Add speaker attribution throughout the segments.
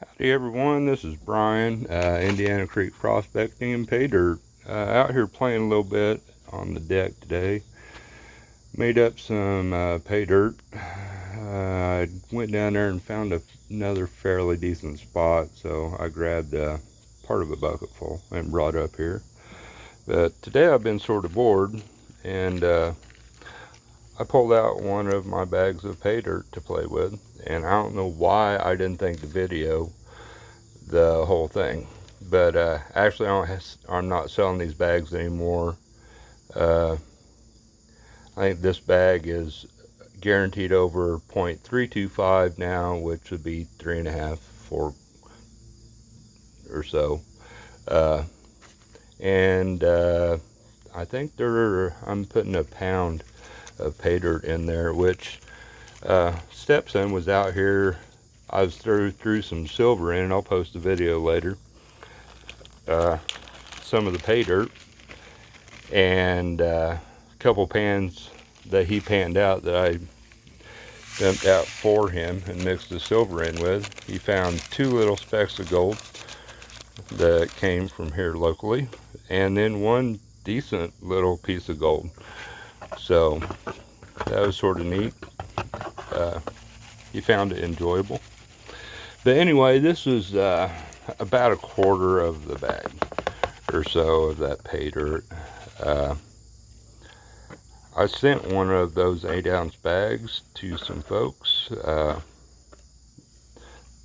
Speaker 1: Howdy everyone, this is Brian, Indiana Creek Prospecting and Pay Dirt. Out here playing a little bit on the deck today. Made up some pay dirt. I went down there and found another fairly decent spot, so I grabbed part of a bucket full and brought it up here. But today I've been sort of bored, and I pulled out one of my bags of pay dirt to play with, and I don't know why I didn't think to video the whole thing. But actually, I'm not selling these bags anymore. I think this bag is guaranteed over 0.325 now, which would be 3.5, 4 or so. And I think I'm putting a pound of pay dirt in there, which Stepson was out here. I was threw some silver in, and I'll post a video later. Some of the pay dirt and a couple pans that he panned out that I dumped out for him and mixed the silver in with. He found 2 little specks of gold that came from here locally, and then 1 decent little piece of gold. So that was sort of neat. He found it enjoyable. But anyway, this is about a quarter of the bag or so of that pay dirt. I sent one of those 8-ounce bags to some folks.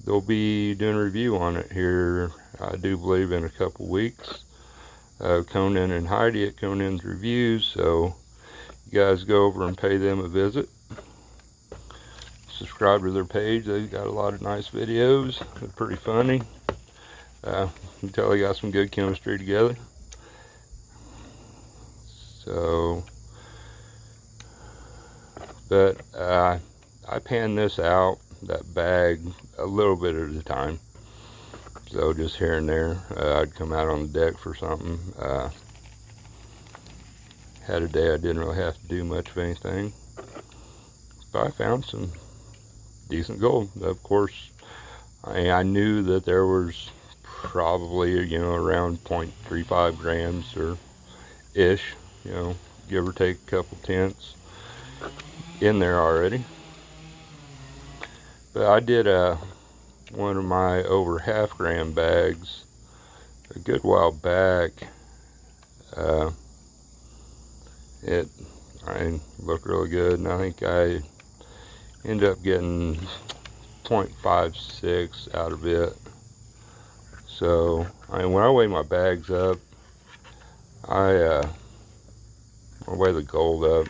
Speaker 1: They'll be doing a review on it here, I do believe, in a couple weeks. Conan and Heidi at Conan's Reviews, so you guys go over and pay them a visit. Subscribe to their page. They've got a lot of nice videos. They're pretty funny. You can tell they got some good chemistry together. So, but I pan this out, that bag, a little bit at a time. So just here and there, I'd come out on the deck for something. Had a day I didn't really have to do much of anything. But I found some decent gold. Of course, I knew that there was probably, around 0.35 grams or ish, give or take a couple tenths in there already. But I did one of my over half-gram bags a good while back. It looked really good, and I think I ended up getting 0.56 out of it. So when I weigh my bags up, I weigh the gold up.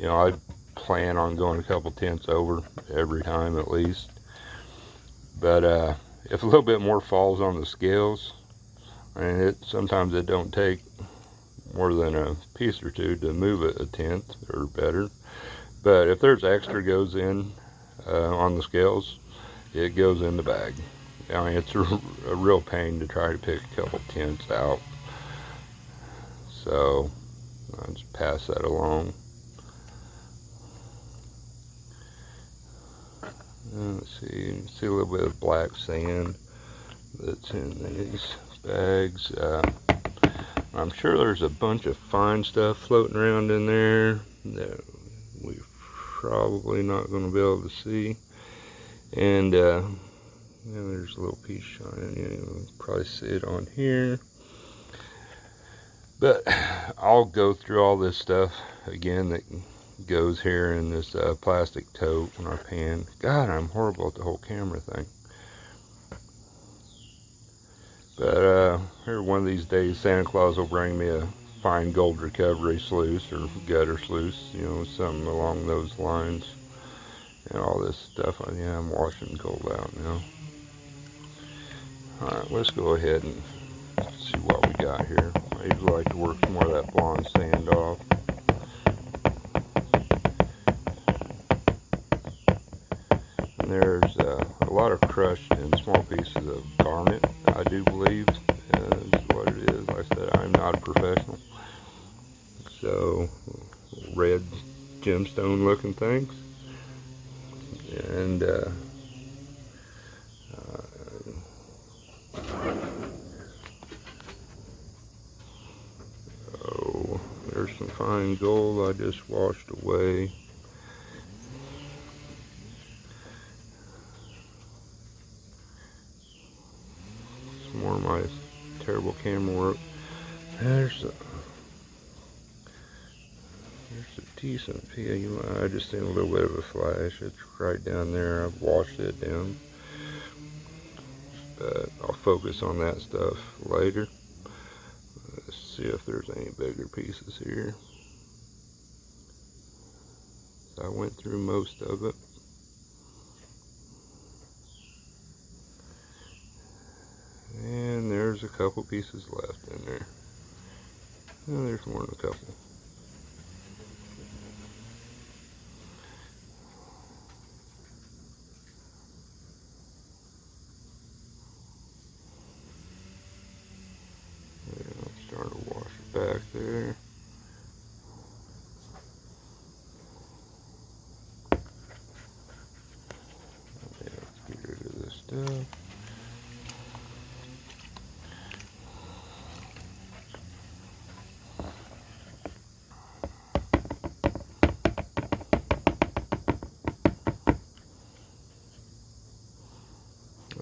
Speaker 1: I plan on going a couple tenths over every time at least. But if a little bit more falls on the scales, sometimes it don't take more than a piece or two to move it a tenth or better. But if there's extra goes in on the scales, it goes in the bag. It's a real pain to try to pick a couple tenths out. So I'll just pass that along. Let's see, you can see a little bit of black sand that's in these bags. I'm sure there's a bunch of fine stuff floating around in there that we're probably not going to be able to see. And there's a little piece shining. You'll probably see it on here. But I'll go through all this stuff again that goes here in this plastic tote when I pan. God, I'm horrible at the whole camera thing. But here one of these days, Santa Claus will bring me a fine gold recovery sluice or gutter sluice, something along those lines. And all this stuff. I'm washing gold out now. Alright, let's go ahead and see what we got here. I usually like to work some more of that blonde sand off. And there's a lot of crushed and small pieces of garnet, I do believe, is what it is. Like I said, I'm not a professional. So, red gemstone looking things. And There's some fine gold I just washed away. Some more of my terrible camera work. There's a decent PAU. I just seen a little bit of a flash. It's right down there. I've washed it down. But I'll focus on that stuff later. Let's see if there's any bigger pieces here. I went through most of it. And there's a couple pieces left in there. Oh, there's more than a couple. Start to wash it back there. Okay, let's get rid of this stuff.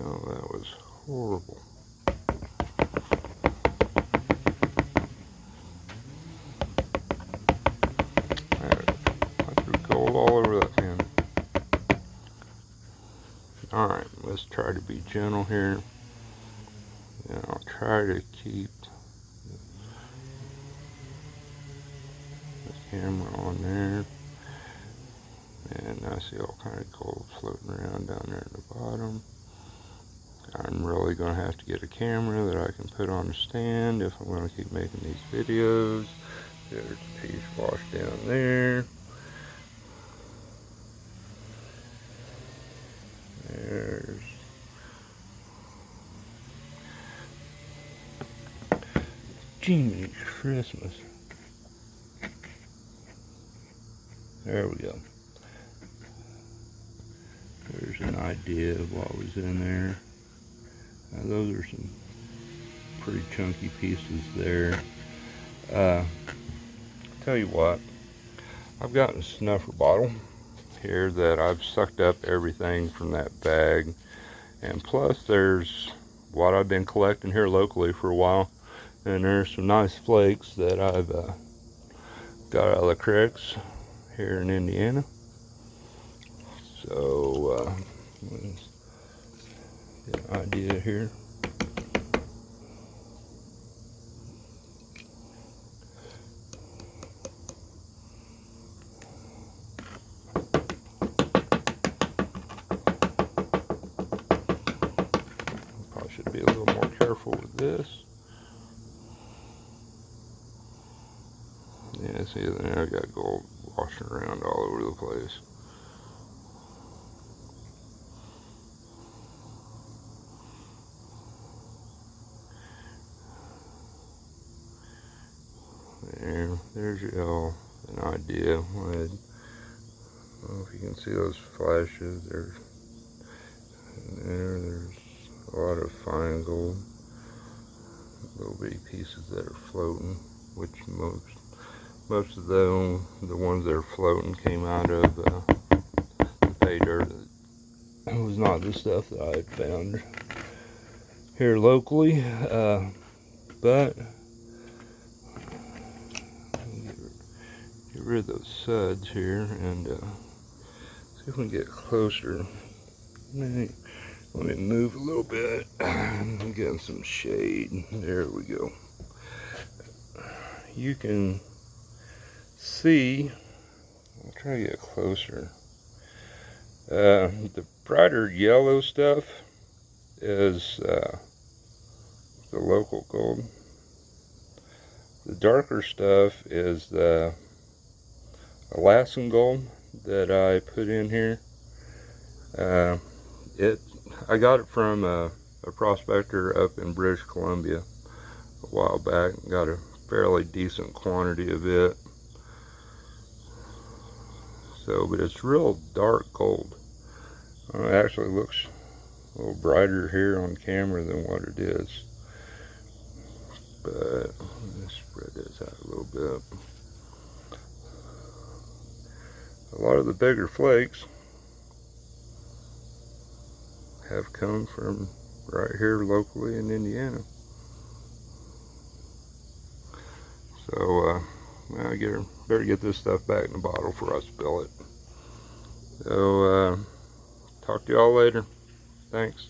Speaker 1: Oh, that was horrible. All over that pan. Alright, let's try to be gentle here. And I'll try to keep the camera on there. And I see all kind of gold floating around down there at the bottom. I'm really going to have to get a camera that I can put on a stand if I'm going to keep making these videos. There's a piece washed down there. There's Jiminy Christmas. There we go. There's an idea of what was in there. Now, those are some pretty chunky pieces there. Tell you what, I've got a snuffer bottle here that I've sucked up everything from that bag, and plus there's what I've been collecting here locally for a while, and there's some nice flakes that I've got out of the creeks here in Indiana. So get an idea here. Should be a little more careful with this. Yeah, see there, I got gold washing around all over the place. There's your an idea. I don't know if you can see those flashes. There's a lot of fine gold, little bitty pieces that are floating, which most of the ones that are floating came out of the pay dirt. It was not the stuff that I had found here locally, but get rid of those suds here and see if we can get closer. Let me move a little bit. I'm getting some shade. There we go. You can see, I'll try to get closer. The brighter yellow stuff is the local gold. The darker stuff is the Alaskan gold that I put in here. I got it from a prospector up in British Columbia a while back. Got a fairly decent quantity of it. So, but it's real dark gold. It actually looks a little brighter here on camera than what it is. But let's spread this out a little bit. A lot of the bigger flakes have come from right here locally in Indiana. So I better get this stuff back in the bottle before I spill it. So talk to y'all later. Thanks.